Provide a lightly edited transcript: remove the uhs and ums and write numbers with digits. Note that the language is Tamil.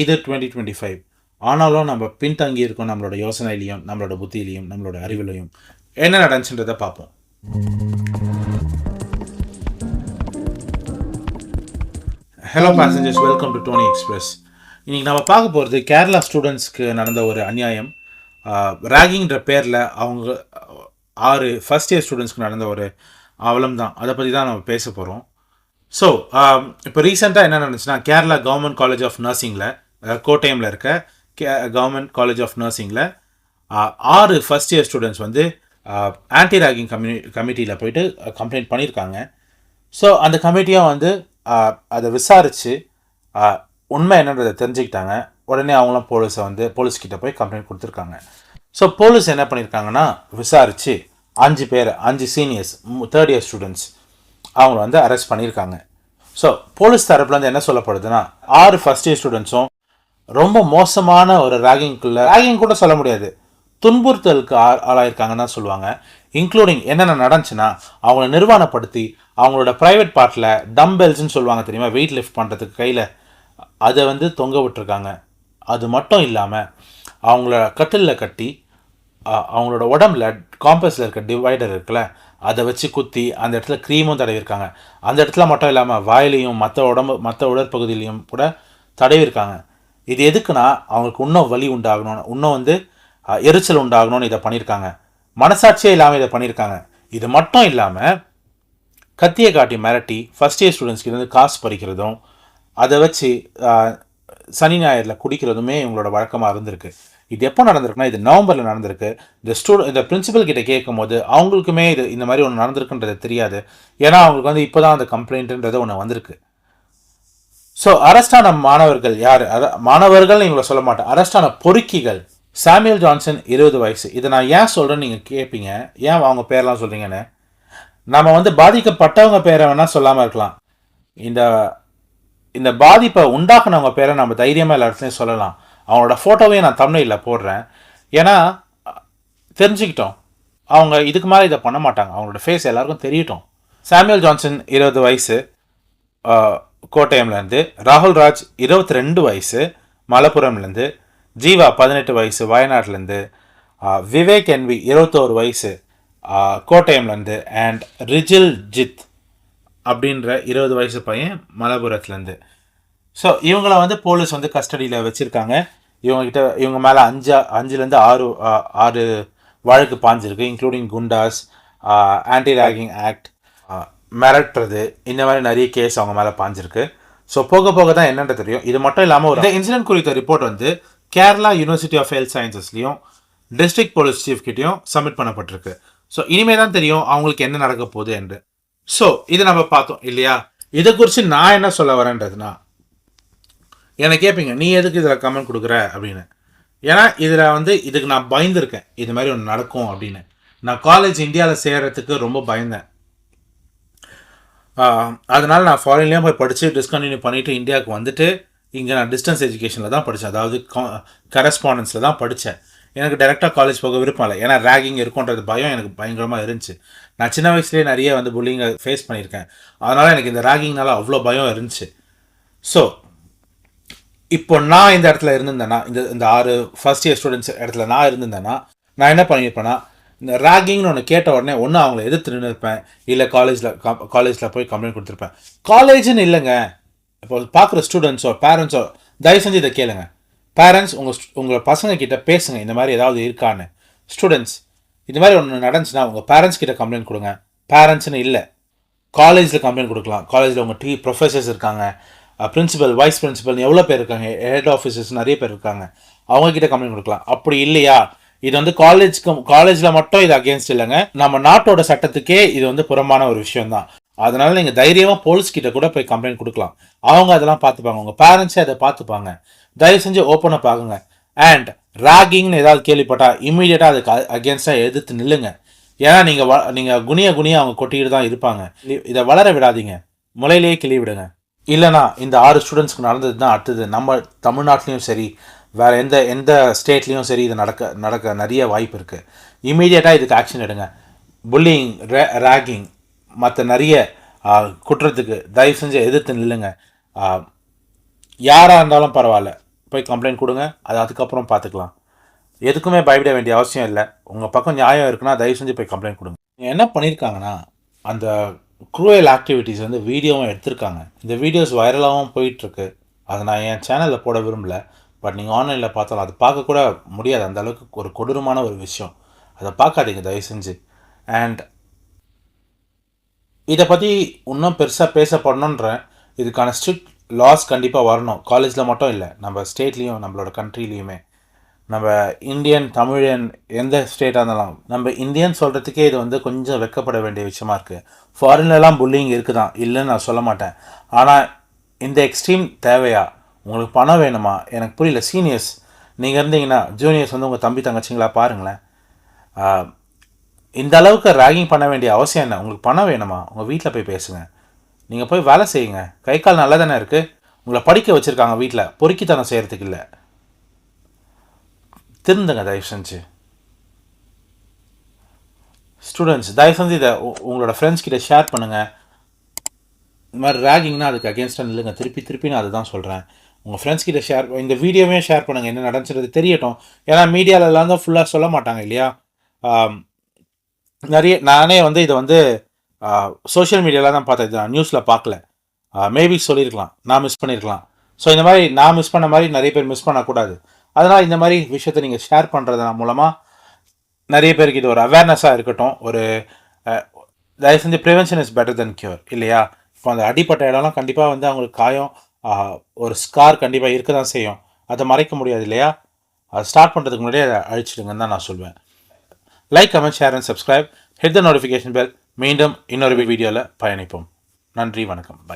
இது 2025. ஆனாலும் நம்ம பின்தங்கி இருக்கோம் நம்மளோட யோசனையிலையும் நம்மளோட புத்தியிலையும் நம்மளோட அறிவிலையும். என்ன நடந்துச்சுன்றதை பார்ப்போம். Hello passengers, welcome to Tony express. இன்றைக்கி நம்ம பார்க்க போகிறது கேரளா ஸ்டூடெண்ட்ஸ்க்கு நடந்த ஒரு அநியாயம். ராகிங்கிற பேரில் அவங்க 6 ஃபஸ்ட் இயர் ஸ்டூடெண்ட்ஸ்க்கு நடந்த ஒரு அவலம் தான். அதை பற்றி தான் நம்ம பேச போகிறோம். ஸோ இப்போ ரீசெண்டாக என்ன நடந்துச்சுன்னா, கேரளா கவர்மெண்ட் காலேஜ் ஆஃப் நர்சிங்கில், கோட்டயமில் இருக்க கவர்மெண்ட் காலேஜ் ஆஃப் நர்சிங்கில் 6 ஃபஸ்ட் இயர் ஸ்டூடெண்ட்ஸ் வந்து ஆன்டி ராகிங் கமிட்டியில் போயிட்டு கம்ப்ளைண்ட் பண்ணியிருக்காங்க. ஸோ அந்த கமிட்டியும் வந்து அதை விசாரித்து உண்மை என்னன்றதை தெரிஞ்சுக்கிட்டாங்க. உடனே அவங்களாம் போலீஸ்கிட்ட போய் கம்ப்ளைண்ட் கொடுத்துருக்காங்க. ஸோ போலீஸ் என்ன பண்ணியிருக்காங்கன்னா, விசாரித்து 5 சீனியர்ஸ் 3rd இயர் ஸ்டூடெண்ட்ஸ் அவங்கள வந்து அரெஸ்ட் பண்ணியிருக்காங்க. ஸோ போலீஸ் தரப்புலேருந்து என்ன சொல்லப்படுதுன்னா, 6 ஃபஸ்ட் இயர் ஸ்டூடெண்ட்ஸும் ரொம்ப மோசமான ஒரு ராகிங் கூட சொல்ல முடியாது, துன்புறுத்தலுக்கு ஆளாயிருக்காங்கன்னு தான் சொல்லுவாங்க. இன்க்ளூடிங் என்னென்ன நடந்துச்சுன்னா, அவங்கள நிர்வாணப்படுத்தி அவங்களோட ப்ரைவேட் பார்ட்டில் டம்பெல்ஸ்ன்னு சொல்லுவாங்க தெரியுமா, வெயிட் லிஃப்ட் பண்ணுறதுக்கு கையில், அதை வந்து தொங்க விட்டுருக்காங்க. அது மட்டும் இல்லாமல் அவங்கள கட்டிலில் கட்டி அவங்களோட உடம்புல காம்பஸில் இருக்க டிவைடர் இருக்குல்ல, அதை வச்சு குத்தி அந்த இடத்துல க்ரீமும் தடவிருக்காங்க. அந்த இடத்துல மட்டும் இல்லாமல் வாயிலையும் மற்ற உடற்பகுதியிலையும் கூட தடவிருக்காங்க. இது எதுக்குன்னா, அவங்களுக்கு இன்னும் வலி உண்டாகணும், இன்னும் வந்து எரிச்சல் உண்டாகணும்னு இதை பண்ணியிருக்காங்க. மனசாட்சியே இல்லாமல் இதை பண்ணியிருக்காங்க. இது மட்டும் இல்லாமல் கத்தியை காட்டி மிரட்டி ஃபஸ்ட் இயர் ஸ்டூடெண்ட்ஸ்க்கு வந்து காசு பறிக்கிறதும், அதை வச்சு சனி ஞாயிறில் குடிக்கிறதுமே இவங்களோட வழக்கமாக இருந்திருக்கு. இது எப்போ நடந்திருக்குன்னா, இது நவம்பரில் நடந்திருக்கு. இந்த பிரின்சிபல் கிட்ட கேட்கும் போது அவங்களுக்குமே இந்த மாதிரி ஒன்று நடந்திருக்குன்றது தெரியாது. ஏன்னா அவங்களுக்கு வந்து இப்போ தான் அந்த கம்ப்ளைண்ட்டுன்றது ஒன்று வந்திருக்கு. ஸோ அரெஸ்டான மாணவர்கள் யார்? மாணவர்கள் இவங்களை சொல்ல மாட்டேன், அரெஸ்டான பொறுக்கிகள். சாமுவேல் ஜான்சன் 20 வயசு. இதை நான் ஏன் சொல்கிறேன்னு நீங்கள் கேட்பீங்க, ஏன் அவங்க பேரெலாம் சொல்கிறீங்கன்னு. நம்ம வந்து பாதிக்கப்பட்டவங்க பேரை வேணால் சொல்லாமல் இருக்கலாம், இந்த பாதிப்பை உண்டாக்குனவங்க பேரை நம்ம தைரியமாக எல்லா இடத்துலையும் சொல்லலாம். அவங்களோட ஃபோட்டோவையும் நான் தம்ப்நெயிலில் போடுறேன். ஏன்னா தெரிஞ்சுக்கிட்டோம், அவங்க இதுக்கு மேலே இதை பண்ண மாட்டாங்க, அவங்களோட ஃபேஸ் எல்லாருக்கும் தெரியட்டும். சாமுவேல் ஜான்சன் 20 வயசு கோட்டயம்லேருந்து, ராகுல் ராஜ் 22 வயசு மலப்புரம்லேருந்து, ஜீவா 18 வயசு வயநாட்டிலேருந்து, விவேக் என்வி 21 வயசு கோட்டயம்லேருந்து, அண்ட் ரிஜில் ஜித் அப்படின்ற 20 வயசு பையன் மலப்புரத்துலேருந்து. ஸோ இவங்கள வந்து போலீஸ் வந்து கஸ்டடியில் வச்சுருக்காங்க. இவங்க மேலே 5லேருந்து 6 வழக்கு பாஞ்சிருக்கு, including Goondas, anti ragging act, மிரட்டுறது, இந்த மாதிரி நிறைய கேஸ் அவங்க மேலே பாஞ்சிருக்கு. ஸோ போக போக தான் என்னென்ன தெரியும். இது மட்டும் இல்லாமல் இந்த இன்சிடென்ட் குறித்த ரிப்போர்ட் வந்து கேரளா யூனிவர்சிட்டி ஆஃப் ஹெல்த் சயின்சஸ்லையும் டிஸ்ட்ரிக்ட் போலீஸ் சீஃப் கிட்டையும் சப்மிட் பண்ணப்பட்டிருக்கு. ஸோ இனிமேல் தான் தெரியும் அவங்களுக்கு என்ன நடக்க போகுது என்று. ஸோ இது நம்ம பார்த்தோம் இல்லையா. இதை குறித்து நான் என்ன சொல்ல வரேன்றதுனா, எனக்கு கேட்பீங்க, நீ எதுக்கு இதில் கமெண்ட் கொடுக்குற அப்படின்னு. ஏன்னா இதில் வந்து இதுக்கு நான் பயந்துருக்கேன், இது மாதிரி ஒன்று நடக்கும் அப்படின்னு. நான் காலேஜ் இந்தியாவில் சேர்கிறதுக்கு ரொம்ப பயந்தேன். அதனால் நான் ஃபாரின்லேயும் போய் படித்து டிஸ்கண்டினியூ பண்ணிவிட்டு இந்தியாவுக்கு வந்துட்டு இங்கே நான் டிஸ்டன்ஸ் எஜுகேஷனில் தான் படித்தேன், அதாவது கரஸ்பாண்டன்ஸில் தான் படித்தேன். எனக்கு டைரெக்டாக காலேஜ் போக விருப்பம் இல்லை, ஏன்னா ரேகிங் இருக்குன்றது பயம் எனக்கு பயங்கரமாக இருந்துச்சு. நான் சின்ன வயசுலேயே நிறைய வந்து புல்லிங்கை ஃபேஸ் பண்ணியிருக்கேன். அதனால் எனக்கு இந்த ரேகிங்னால அவ்வளோ பயம் இருந்துச்சு. ஸோ இப்போ நான் இந்த இடத்துல இருந்திருந்தேன்னா, இந்த 6 ஃபஸ்ட் இயர் ஸ்டூடெண்ட்ஸ் இடத்துல நான் இருந்திருந்தேன்னா, நான் என்ன பண்ணியிருப்பேன்னா, இந்த ரேகிங்னு ஒன்று கேட்ட உடனே ஒன்று அவங்கள எதிர்த்து நின்று இருப்பேன், இல்லை காலேஜில் போய் கம்ப்ளைண்ட் கொடுத்துருப்பேன். காலேஜுன்னு இல்லைங்க, இப்போ பார்க்குற ஸ்டூடெண்ட்ஸோ பேரண்ட்ஸோ தயவு செஞ்சு இதை கேளுங்க. பேரண்ட்ஸ் உங்கள் பசங்க கிட்ட பேசுங்க, இந்த மாதிரி ஏதாவது இருக்கான்னு. ஸ்டூடெண்ட்ஸ் இந்த மாதிரி ஒன்று நடந்துச்சுன்னா உங்கள் பேரண்ட்ஸ் கிட்ட கம்ப்ளைண்ட் கொடுங்க. பேரண்ட்ஸ்னு இல்லை, காலேஜில் கம்ப்ளைண்ட் கொடுக்கலாம். காலேஜில் உங்கள் ப்ரொஃபஸர்ஸ் இருக்காங்க, பிரின்சிபல், வைஸ் பிரின்சிபல் எவ்வளோ பேர் இருக்காங்க, ஹெட் ஆஃபீஸர்ஸ் நிறைய பேர் இருக்காங்க, அவங்கக்கிட்ட கம்ப்ளைண்ட் கொடுக்கலாம். அப்படி இல்லையா, இது வந்து காலேஜில் மட்டும் இது அகேன்ஸ்ட் இல்லைங்க, நம்ம நாட்டோட சட்டத்துக்கே இது வந்து புறம்பான ஒரு விஷயம் தான். அதனால நீங்கள் தைரியமாக போலீஸ்கிட்ட கூட போய் கம்ப்ளைண்ட் கொடுக்கலாம். அவங்க அதெல்லாம் பார்த்துப்பாங்க, உங்கள் பேரண்ட்ஸே அதை பார்த்துப்பாங்க. தயவு செஞ்சு ஓப்பனாக பார்க்குங்க. அண்ட் ராகிங்னு ஏதாவது கேள்விப்பட்டால் இம்மீடியட்டாக அதுக்கு அகேன்ஸ்டாக எதிர்த்து நில்லுங்க. ஏன்னா நீங்கள் குனிய அவங்க கொட்டிக்கிட்டு தான் இருப்பாங்க. இதை வளர விடாதீங்க, முளையிலேயே கிளி விடுங்க. இல்லைனா இந்த 6 ஸ்டூடெண்ட்ஸ்க்கு நடந்தது தான் அடுத்தது நம்ம தமிழ்நாட்டிலையும் சரி, வேறு எந்த ஸ்டேட்லேயும் சரி இது நடக்க நிறைய வாய்ப்பு இருக்குது. இம்மீடியட்டாக இதுக்கு ஆக்ஷன் எடுங்க. புல்லிங், ரேகிங், மற்ற நிறைய குற்றத்துக்கு தயவு செஞ்சு எதிர்த்து நில்லுங்க. யாராக இருந்தாலும் பரவாயில்ல, போய் கம்ப்ளைண்ட் கொடுங்க, அது அதுக்கப்புறம் பார்த்துக்கலாம். எதுக்குமே பயப்பட வேண்டிய அவசியம் இல்லை. உங்கள் பக்கம் நியாயம் இருக்குன்னா தயவு செஞ்சு போய் கம்ப்ளைண்ட் கொடுங்க. என்ன பண்ணியிருக்காங்கன்னா, அந்த க்ரூயல் ஆக்டிவிட்டீஸ் வந்து வீடியோவும் எடுத்திருக்காங்க. இந்த வீடியோஸ் வைரலாகவும் போயிட்டுருக்கு. அதை நான் என் சேனலில் போட விரும்பல. பட் நீங்கள் ஆன்லைனில் பார்த்தாலும் அது பார்க்கக்கூட முடியாது. அந்த அளவுக்கு ஒரு கொடூரமான ஒரு விஷயம். அதை பார்க்காதீங்க தயவு செஞ்சு. அண்ட் இதை பற்றி இன்னும் பெருசாக பேசப்படணுன்றேன். இதுக்கான ஸ்ட்ரிக்ட் லாஸ் கண்டிப்பாக வரணும். காலேஜில் மட்டும் இல்லை, நம்ம ஸ்டேட்லேயும் நம்மளோட கண்ட்ரிலையுமே. நம்ம இந்தியன், தமிழன், எந்த ஸ்டேட்டாக இருந்தாலும் நம்ம இந்தியன் சொல்கிறதுக்கே இது வந்து கொஞ்சம் வெட்கப்பட வேண்டிய விஷயமா இருக்குது. ஃபாரின்லலாம் புல்லிங் இருக்குது தான், இல்லைன்னு நான் சொல்ல மாட்டேன். ஆனால் இந்த எக்ஸ்ட்ரீம் தேவையா? உங்களுக்கு பணம் வேணுமா? எனக்கு புரியல. சீனியர்ஸ் நீங்கள் இருந்தீங்கன்னா ஜூனியர்ஸ் வந்து உங்கள் தம்பி தங்கச்சிங்களா பாருங்களேன். இந்த அளவுக்கு ரேகிங் பண்ண வேண்டிய அவசியம் என்ன? உங்களுக்கு பணம் வேணுமா? உங்கள் வீட்டில் போய் பேசுங்க. நீங்கள் போய் வேலை செய்யுங்க. கை கால் நல்லா தானே இருக்குது. உங்களை படிக்க வச்சுருக்காங்க வீட்டில், பொறுக்கித்தனம் செய்கிறதுக்கு இல்லை. திருந்துங்க தயவு செஞ்சு. ஸ்டூடெண்ட்ஸ் தயவு செஞ்சு இதை உங்களோட ஃப்ரெண்ட்ஸ் கிட்ட ஷேர் பண்ணுங்கள். இந்த மாதிரி ரேகிங்னா அதுக்கு அகேன்ஸ்டாக நில்லுங்க. திருப்பி நான் அதுதான் சொல்கிறேன். உங்கள் ஃப்ரெண்ட்ஸ் கிட்ட ஷேர், இந்த வீடியோவே ஷேர் பண்ணுங்கள், என்ன நடந்துச்சுறது தெரியட்டும். ஏன்னா மீடியாவிலலாம் தான் ஃபுல்லாக சொல்ல மாட்டாங்க இல்லையா. நிறைய நானே வந்து இதை வந்து சோஷியல் மீடியாவில் தான் பார்த்தேன். இது நான் நியூஸில் பார்க்கல. மேபி சொல்லியிருக்கலாம், நான் மிஸ் பண்ணியிருக்கலாம். ஸோ இந்த மாதிரி நான் மிஸ் பண்ண மாதிரி நிறைய பேர் மிஸ் பண்ணக்கூடாது. அதனால் இந்த மாதிரி விஷயத்தை நீங்கள் ஷேர் பண்ணுறதுனா மூலமாக நிறைய பேருக்கு இது ஒரு அவேர்னஸாக இருக்கட்டும். ஒரு தயவு செஞ்சு prevention is better then cure இல்லையா. இப்போ அந்த அடிப்பட்ட இடம்லாம் கண்டிப்பாக வந்து அவங்களுக்கு காயம், ஒரு ஸ்கார் கண்டிப்பாக இருக்க தான் செய்யும். அதை மறைக்க முடியாது இல்லையா. அதை ஸ்டார்ட் பண்ணுறதுக்கு முன்னாடியே அதை அழிச்சிடுங்கன்னு தான் நான் சொல்வேன். Like, comment, share and subscribe. Hit the notification bell. மீண்டும் இன்னொரு வீடியோவில் பயணிப்போம். நன்றி, வணக்கம், பை.